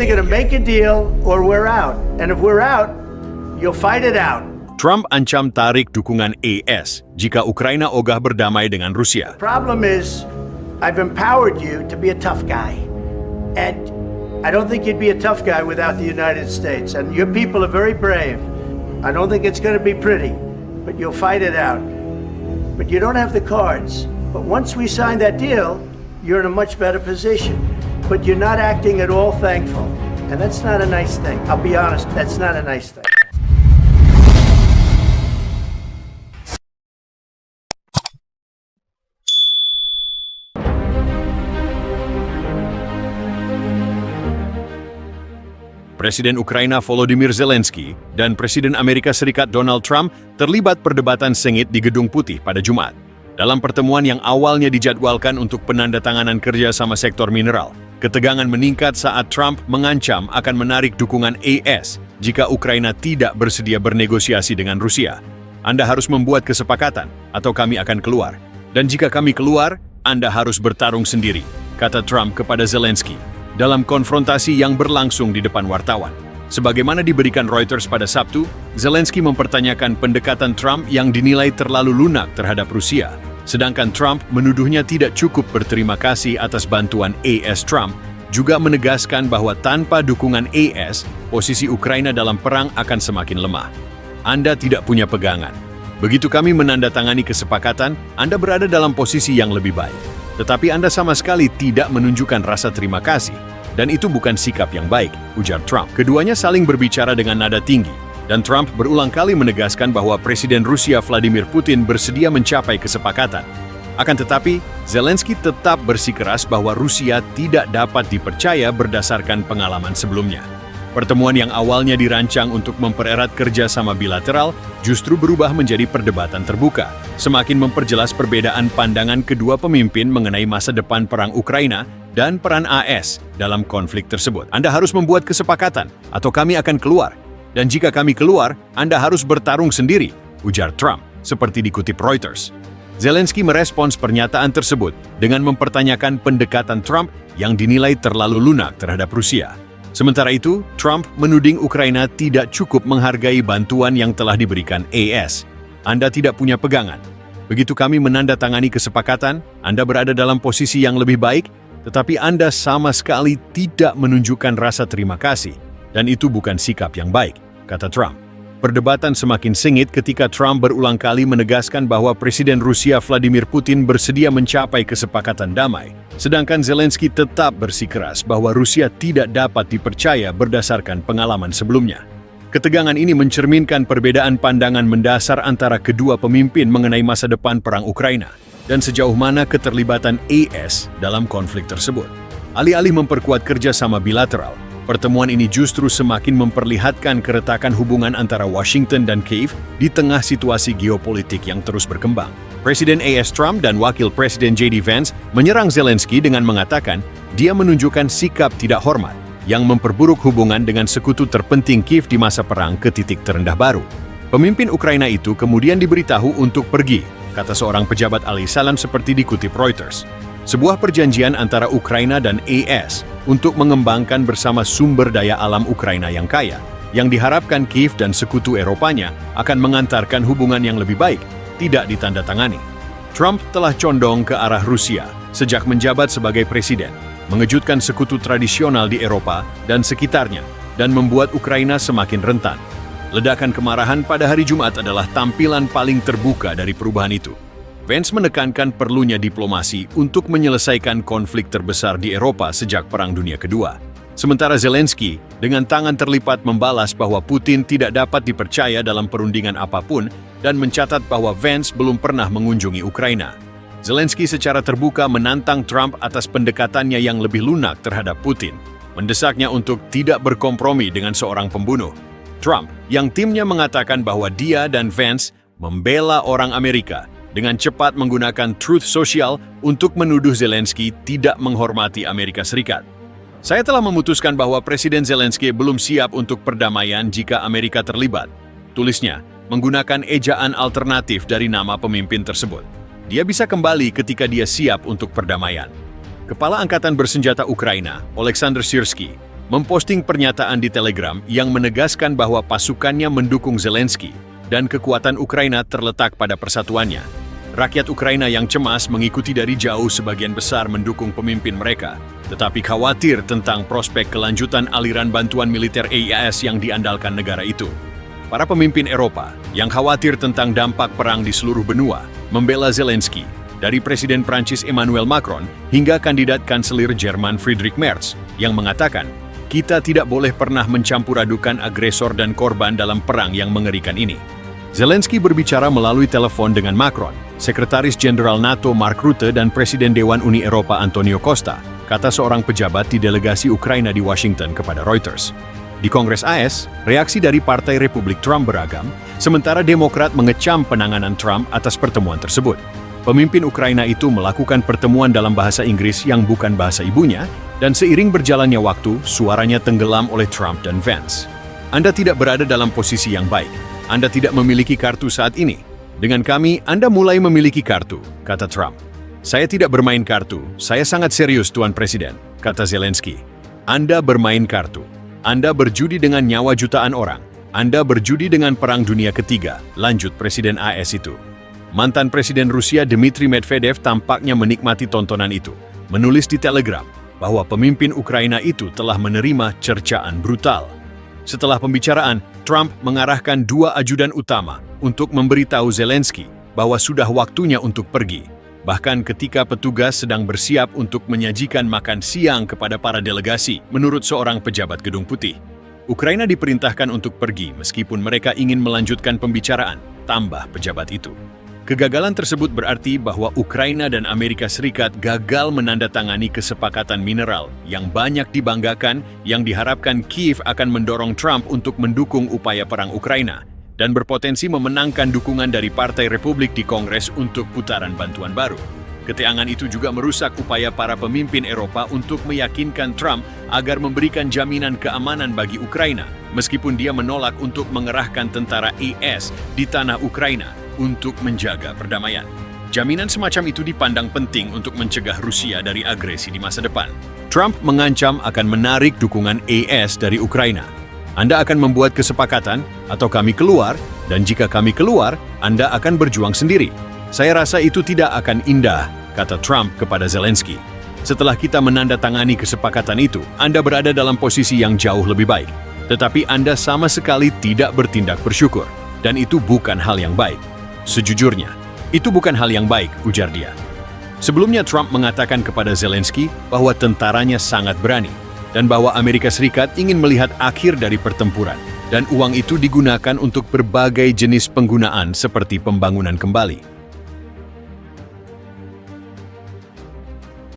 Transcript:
They're going to make a deal or we're out. And if we're out, you'll fight it out. Trump ancam tarik dukungan AS jika Ukraina ogah berdamai dengan Rusia. Problem is, I've empowered you to be a tough guy. And I don't think you'd be a tough guy without the United States. And your people are very brave. I don't think it's going to be pretty, but you'll fight it out. But you don't have the cards. But once we sign that deal, you're in a much better position. But you're not acting at all thankful. And that's not a nice thing. I'll be honest, that's not a nice thing. Presiden Ukraina Volodymyr Zelensky dan Presiden Amerika Serikat Donald Trump terlibat perdebatan sengit di Gedung Putih pada Jumat. Dalam pertemuan yang awalnya dijadwalkan untuk penandatanganan kerja sama sektor mineral, ketegangan meningkat saat Trump mengancam akan menarik dukungan AS jika Ukraina tidak bersedia bernegosiasi dengan Rusia. Anda harus membuat kesepakatan atau kami akan keluar. Dan jika kami keluar, Anda harus bertarung sendiri, kata Trump kepada Zelensky dalam konfrontasi yang berlangsung di depan wartawan. Sebagaimana diberikan Reuters pada Sabtu, Zelensky mempertanyakan pendekatan Trump yang dinilai terlalu lunak terhadap Rusia. Sedangkan Trump menuduhnya tidak cukup berterima kasih atas bantuan AS. Trump juga menegaskan bahwa tanpa dukungan AS, posisi Ukraina dalam perang akan semakin lemah. Anda tidak punya pegangan. Begitu kami menandatangani kesepakatan, Anda berada dalam posisi yang lebih baik. Tetapi Anda sama sekali tidak menunjukkan rasa terima kasih. Dan itu bukan sikap yang baik, ujar Trump. Keduanya saling berbicara dengan nada tinggi. Dan Trump berulang kali menegaskan bahwa Presiden Rusia Vladimir Putin bersedia mencapai kesepakatan. Akan tetapi, Zelensky tetap bersikeras bahwa Rusia tidak dapat dipercaya berdasarkan pengalaman sebelumnya. Pertemuan yang awalnya dirancang untuk mempererat kerjasama bilateral justru berubah menjadi perdebatan terbuka, semakin memperjelas perbedaan pandangan kedua pemimpin mengenai masa depan perang Ukraina dan peran AS dalam konflik tersebut. Anda harus membuat kesepakatan, atau kami akan keluar. Dan jika kami keluar, Anda harus bertarung sendiri, ujar Trump, seperti dikutip Reuters. Zelensky merespons pernyataan tersebut dengan mempertanyakan pendekatan Trump yang dinilai terlalu lunak terhadap Rusia. Sementara itu, Trump menuding Ukraina tidak cukup menghargai bantuan yang telah diberikan AS. Anda tidak punya pegangan. Begitu kami menandatangani kesepakatan, Anda berada dalam posisi yang lebih baik, tetapi Anda sama sekali tidak menunjukkan rasa terima kasih. Dan itu bukan sikap yang baik, kata Trump. Perdebatan semakin sengit ketika Trump berulang kali menegaskan bahwa Presiden Rusia Vladimir Putin bersedia mencapai kesepakatan damai, sedangkan Zelensky tetap bersikeras bahwa Rusia tidak dapat dipercaya berdasarkan pengalaman sebelumnya. Ketegangan ini mencerminkan perbedaan pandangan mendasar antara kedua pemimpin mengenai masa depan perang Ukraina dan sejauh mana keterlibatan AS dalam konflik tersebut. Alih-alih memperkuat kerjasama bilateral, pertemuan ini justru semakin memperlihatkan keretakan hubungan antara Washington dan Kiev di tengah situasi geopolitik yang terus berkembang. Presiden AS Trump dan Wakil Presiden JD Vance menyerang Zelensky dengan mengatakan dia menunjukkan sikap tidak hormat yang memperburuk hubungan dengan sekutu terpenting Kiev di masa perang ke titik terendah baru. Pemimpin Ukraina itu kemudian diberitahu untuk pergi, kata seorang pejabat alih salam seperti dikutip Reuters. Sebuah perjanjian antara Ukraina dan AS untuk mengembangkan bersama sumber daya alam Ukraina yang kaya, yang diharapkan Kiev dan sekutu Eropanya akan mengantarkan hubungan yang lebih baik, tidak ditandatangani. Trump telah condong ke arah Rusia sejak menjabat sebagai presiden, mengejutkan sekutu tradisional di Eropa dan sekitarnya, dan membuat Ukraina semakin rentan. Ledakan kemarahan pada hari Jumat adalah tampilan paling terbuka dari perubahan itu. Vance menekankan perlunya diplomasi untuk menyelesaikan konflik terbesar di Eropa sejak Perang Dunia Kedua. Sementara Zelensky dengan tangan terlipat membalas bahwa Putin tidak dapat dipercaya dalam perundingan apapun dan mencatat bahwa Vance belum pernah mengunjungi Ukraina. Zelensky secara terbuka menantang Trump atas pendekatannya yang lebih lunak terhadap Putin, mendesaknya untuk tidak berkompromi dengan seorang pembunuh. Trump, yang timnya mengatakan bahwa dia dan Vance membela orang Amerika, dengan cepat menggunakan Truth Social untuk menuduh Zelensky tidak menghormati Amerika Serikat. Saya telah memutuskan bahwa Presiden Zelensky belum siap untuk perdamaian jika Amerika terlibat, tulisnya, menggunakan ejaan alternatif dari nama pemimpin tersebut. Dia bisa kembali ketika dia siap untuk perdamaian. Kepala Angkatan Bersenjata Ukraina, Oleksandr Syrskyi, memposting pernyataan di Telegram yang menegaskan bahwa pasukannya mendukung Zelensky dan kekuatan Ukraina terletak pada persatuannya. Rakyat Ukraina yang cemas mengikuti dari jauh sebagian besar mendukung pemimpin mereka, tetapi khawatir tentang prospek kelanjutan aliran bantuan militer EIS yang diandalkan negara itu. Para pemimpin Eropa yang khawatir tentang dampak perang di seluruh benua membela Zelensky, dari Presiden Prancis Emmanuel Macron hingga kandidat Kanselir Jerman Friedrich Merz yang mengatakan, kita tidak boleh pernah mencampur adukan agresor dan korban dalam perang yang mengerikan ini. Zelensky berbicara melalui telepon dengan Macron, Sekretaris Jenderal NATO Mark Rutte dan Presiden Dewan Uni Eropa Antonio Costa, kata seorang pejabat di delegasi Ukraina di Washington kepada Reuters. Di Kongres AS, reaksi dari Partai Republik Trump beragam, sementara Demokrat mengecam penanganan Trump atas pertemuan tersebut. Pemimpin Ukraina itu melakukan pertemuan dalam bahasa Inggris yang bukan bahasa ibunya, dan seiring berjalannya waktu, suaranya tenggelam oleh Trump dan Vance. Anda tidak berada dalam posisi yang baik. Anda tidak memiliki kartu saat ini. Dengan kami, Anda mulai memiliki kartu, kata Trump. Saya tidak bermain kartu, saya sangat serius Tuan Presiden, kata Zelensky. Anda bermain kartu. Anda berjudi dengan nyawa jutaan orang. Anda berjudi dengan Perang Dunia Ketiga, lanjut Presiden AS itu. Mantan Presiden Rusia Dmitry Medvedev tampaknya menikmati tontonan itu, menulis di Telegram bahwa pemimpin Ukraina itu telah menerima cercaan brutal. Setelah pembicaraan, Trump mengarahkan 2 ajudan utama untuk memberitahu Zelensky bahwa sudah waktunya untuk pergi. Bahkan ketika petugas sedang bersiap untuk menyajikan makan siang kepada para delegasi, menurut seorang pejabat Gedung Putih. Ukraina diperintahkan untuk pergi meskipun mereka ingin melanjutkan pembicaraan, tambah pejabat itu. Kegagalan tersebut berarti bahwa Ukraina dan Amerika Serikat gagal menandatangani kesepakatan mineral yang banyak dibanggakan yang diharapkan Kiev akan mendorong Trump untuk mendukung upaya perang Ukraina dan berpotensi memenangkan dukungan dari Partai Republik di Kongres untuk putaran bantuan baru. Ketegangan itu juga merusak upaya para pemimpin Eropa untuk meyakinkan Trump agar memberikan jaminan keamanan bagi Ukraina, meskipun dia menolak untuk mengerahkan tentara IS di tanah Ukraina untuk menjaga perdamaian. Jaminan semacam itu dipandang penting untuk mencegah Rusia dari agresi di masa depan. Trump mengancam akan menarik dukungan AS dari Ukraina. Anda akan membuat kesepakatan atau kami keluar, dan jika kami keluar, Anda akan berjuang sendiri. Saya rasa itu tidak akan indah, kata Trump kepada Zelensky. Setelah kita menandatangani kesepakatan itu, Anda berada dalam posisi yang jauh lebih baik. Tetapi Anda sama sekali tidak bertindak bersyukur, dan itu bukan hal yang baik. Sejujurnya, itu bukan hal yang baik, ujar dia. Sebelumnya Trump mengatakan kepada Zelensky bahwa tentaranya sangat berani dan bahwa Amerika Serikat ingin melihat akhir dari pertempuran dan uang itu digunakan untuk berbagai jenis penggunaan seperti pembangunan kembali.